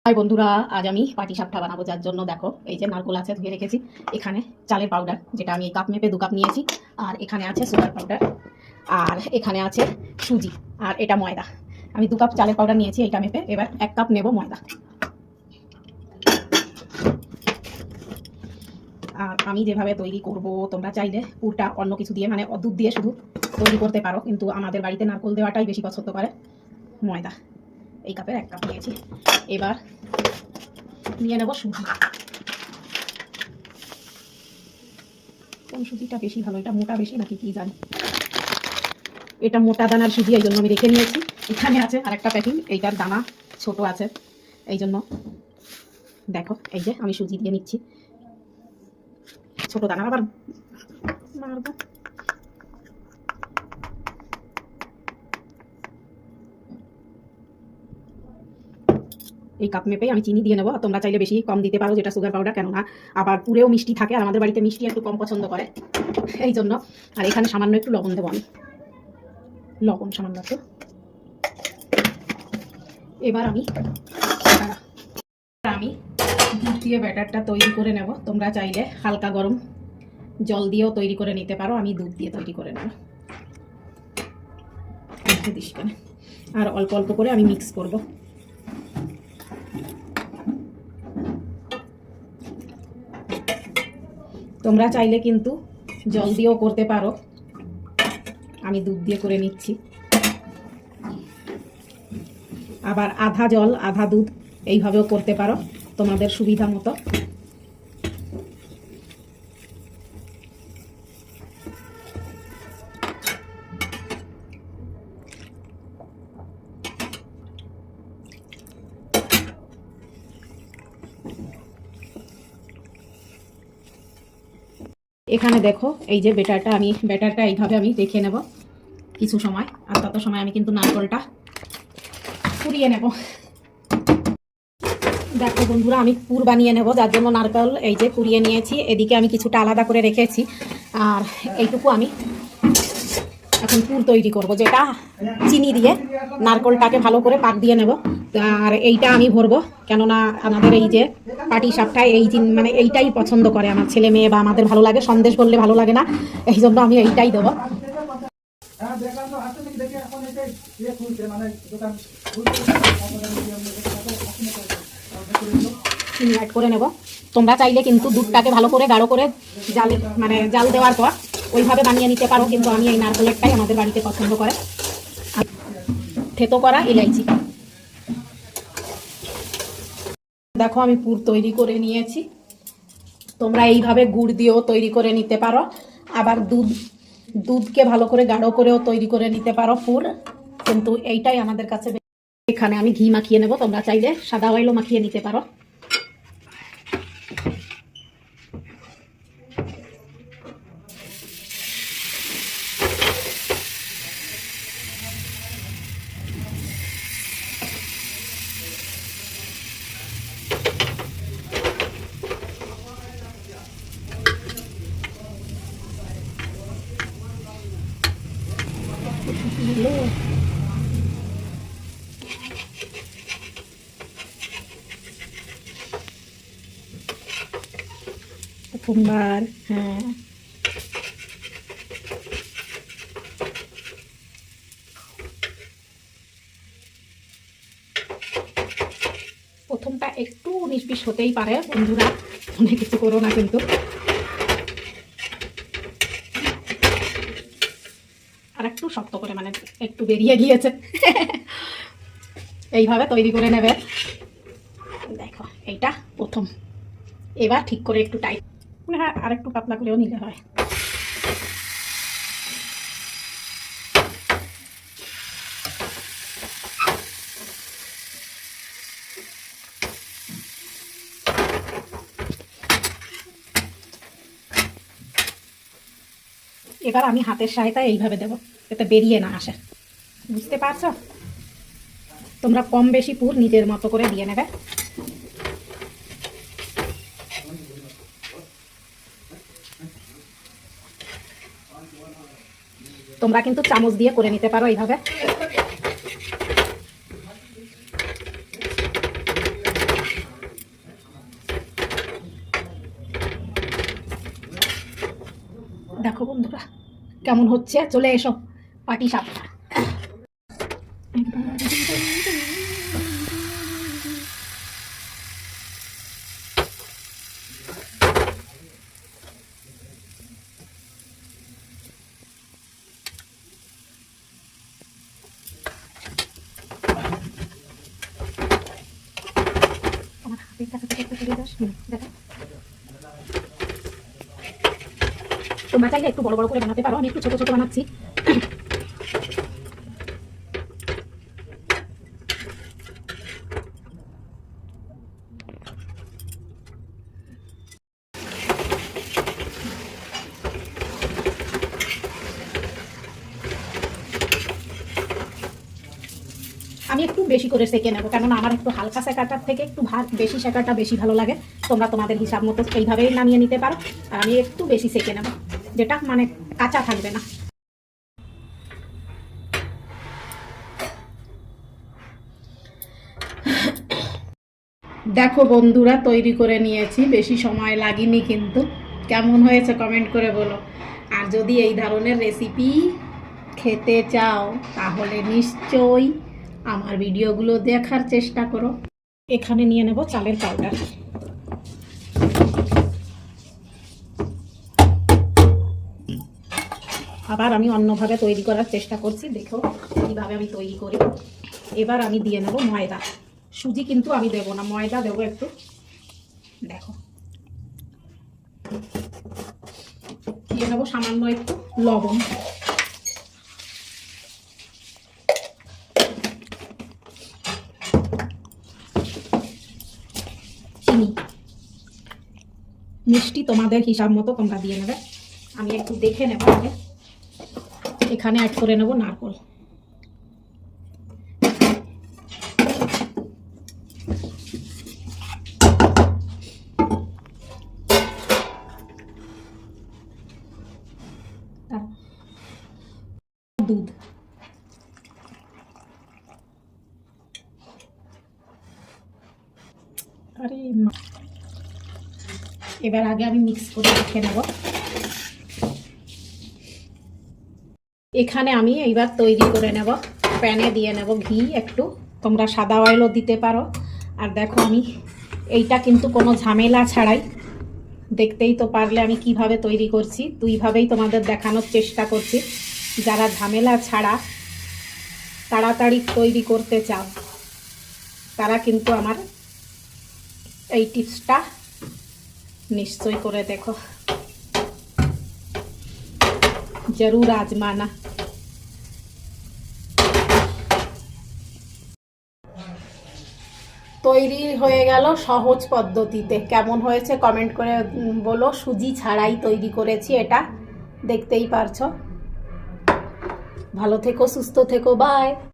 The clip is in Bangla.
হাই বন্ধুরা, আজ আমি পাটিসাপটা বানাবো। যার জন্য দেখো এই যে নারকেল আছে ধুয়ে রেখেছি, এখানে চালের পাউডার যেটা আমি কাপ মেপে 2 কাপ নিয়েছি, আর এখানে আছে সুগার পাউডার, আর এখানে আছে সুজি, আর এটা ময়দা। আমি 2 কাপ চালের পাউডার নিয়েছি এটা মেপে, এবার 1 কাপ নেব ময়দা। আর আমি যেভাবে তৈরি করব, তোমরা চাইলে পুরটা অন্য কিছু দিয়ে মানে দুধ দিয়ে শুধু তৈরি করতে পারো, কিন্তু আমাদের বাড়িতে নারকেল দেওয়াটাই বেশি পছন্দ করে। ময়দা এই কাপের 1 কাপ নিয়েছি। এবার নিয়ে নেব সুজি। কোন সুজিটা বেশি ভালো, এটা মোটা বেশি নাকি কি জানি। এটা মোটা দানার সুজি, এই জন্য আমি রেখে নিয়েছি। এখানে আছে আরেকটা প্যাকিং, এইটার দানা ছোট আছে, এই জন্য দেখো এই যে আমি সুজি দিয়ে নিচ্ছি। ছোট দানা আবার মারবো। এই কাপ মেপেই আমি চিনি দিয়ে নেবো। তোমরা চাইলে বেশি কম দিতে পারো, যেটা সুগার পাউডার, কেননা আবার পুরেও মিষ্টি থাকে, আর আমাদের বাড়িতে মিষ্টি একটু কম পছন্দ করে, এই জন্য। আর এখানে সামান্য একটু লবণ দেবো আমি, লবণ সামান্য একটু। এবার আমি দুধ দিয়ে ব্যাটারটা তৈরি করে নেব। তোমরা চাইলে হালকা গরম জল দিয়েও তৈরি করে নিতে পারো, আমি দুধ দিয়ে তৈরি করে নেব। আর অল্প অল্প করে আমি মিক্স করব। তোমরা চাইলে কিন্তু জল দিয়েও করতে পারো, আমি দুধ দিয়ে করে নিচ্ছি। আবার আধা জল আধা দুধ এইভাবেও করতে পারো, তোমাদের সুবিধা মতো। এখানে দেখো এই যে ব্যাটারটা এইভাবে আমি রেখে নেব কিছু সময়, আর তত সময় আমি কিন্তু নারকেলটা কুড়িয়ে নেব। দেখো বন্ধুরা, আমি পুর বানিয়ে নেব, যার জন্য নারকেল এই যে কুড়িয়ে নিয়েছি। এদিকে আমি কিছুটা আলাদা করে রেখেছি, আর এইটুকু আমি এখন পুর তৈরি করব, যেটা চিনি দিয়ে নারকেলটাকে ভালো করে পাক দিয়ে নেব। আর এইটা আমি ভরবো, কেননা আমাদের এই যে পাটিসাপটায় এই মানে এইটাই পছন্দ করে আমার ছেলে মেয়ে, বা আমাদের ভালো লাগে। সন্দেশ বললে ভালো লাগে না, এই জন্য আমি এইটাই দেবো। চিনি অ্যাড করে নেব। তোমরা চাইলে কিন্তু দুধটাকে ভালো করে গাঢ় করে জাল দেওয়ার পর ওইভাবে বানিয়ে নিতে পারো, কিন্তু আমি এই নারকেলেরটাই আমাদের বাড়িতে পছন্দ করে। থেতো করা ইলাইচি। দেখো আমি পুর তৈরি করে নিয়েছি। তোমরা এইভাবে গুড় দিয়েও তৈরি করে নিতে পারো, আবার দুধকে ভালো করে গাঢ় করেও তৈরি করে নিতে পারো পুর, কিন্তু এইটাই আমাদের কাছে। এখানে আমি ঘি মাখিয়ে নেব, তোমরা চাইলে সাদা অয়েলও মাখিয়ে নিতে পারো। প্রথমবার, হ্যাঁ, প্রথমটা একটু 19-20 হতেই পারে বন্ধুরা, অনেক কিছু করো না কিন্তু। আর একটু শক্ত করে, মানে একটু বেরিয়ে গিয়েছে। এইভাবে তৈরি করে নেবে। দেখো এইটা প্রথম, এবার ঠিক করে একটু টাইট, হ্যাঁ আর একটু পাতলা করেও নিলে হয়। এবার আমি হাতের সহায়তায় এইভাবে দেবো, যাতে বেরিয়ে না আসে। বুঝতে পারছো? তোমরা কম বেশি পুর নিজের মতো করে দিয়ে নেবে। তোমরা কিন্তু চামচ দিয়ে করে নিতে পারো এইভাবে। দেখো বন্ধুরা কেমন হচ্ছে, চলে এসো পাটি সাপটা। তোমরা চাইলে একটু বড় বড় করে বানাতে পারো, আমি একটু ছোট ছোট বানাচ্ছি। আমি একটু বেশি করে সেঁকে নেবো, কেননা আমার একটু হালকা সেঁকাটার থেকে একটু বেশি সেঁকাটা বেশি ভালো লাগে। তোমরা তোমাদের হিসাব মতো এইভাবেই নামিয়ে নিতে পারো। আর আমি একটু বেশি সেঁকে নেবো, যেটা মানে কাঁচা থাকবে না। দেখো বন্ধুরা তৈরি করে নিয়েছি, বেশি সময় লাগেনি, কিন্তু কেমন হয়েছে কমেন্ট করে বলো। আর যদি এই ধরনের রেসিপি খেতে চাও তাহলে নিশ্চয়ই আমার ভিডিওগুলো দেখার চেষ্টা করো। এখানে নিয়ে নেব চালের পাউডার। আবার আমি অন্যভাবে তৈরি করার চেষ্টা করছি, দেখো কিভাবে আমি তৈরি করি। এবার আমি দিয়ে নেব ময়দা, সুজি কিন্তু আমি দেবো না, ময়দা দেবো একটু। দেখো দিয়ে নেবো সামান্য একটু লবণ, চিনি, মিষ্টি তোমাদের হিসাব মতো তোমরা দিয়ে নেবে। আমি একটু দেখে নেব আগে। এখানে অ্যাড করে নেব নারকেল। দুধ, আরে এবার আগে আমি মিক্স করে রেখে নেব। এখানে আমি এইবার তৈরি করে নেব, প্যানে দিয়ে নেব ঘি একটু, তোমরা সাদা অয়েলও দিতে পারো। আর দেখো আমি এইটা কিন্তু কোনো ঝামেলা ছাড়াই, দেখতেই তো পারলে আমি কিভাবে তৈরি করছি, দুইভাবেই তোমাদের দেখানোর চেষ্টা করছি। যারা ঝামেলা ছাড়া তাড়াতাড়ি তৈরি করতে চাও তারা কিন্তু আমার এই টিপসটা নিশ্চয় করে দেখো, জরুর আজমানা। তৈরি হয়ে গেল সহজ পদ্ধতিতে। কেমন হয়েছে কমেন্ট করে বলো। সুজি ছাড়াই তৈরি করেছি এটা, দেখতেই পারছো। ভালো থেকো, সুস্থ থেকো, বাই।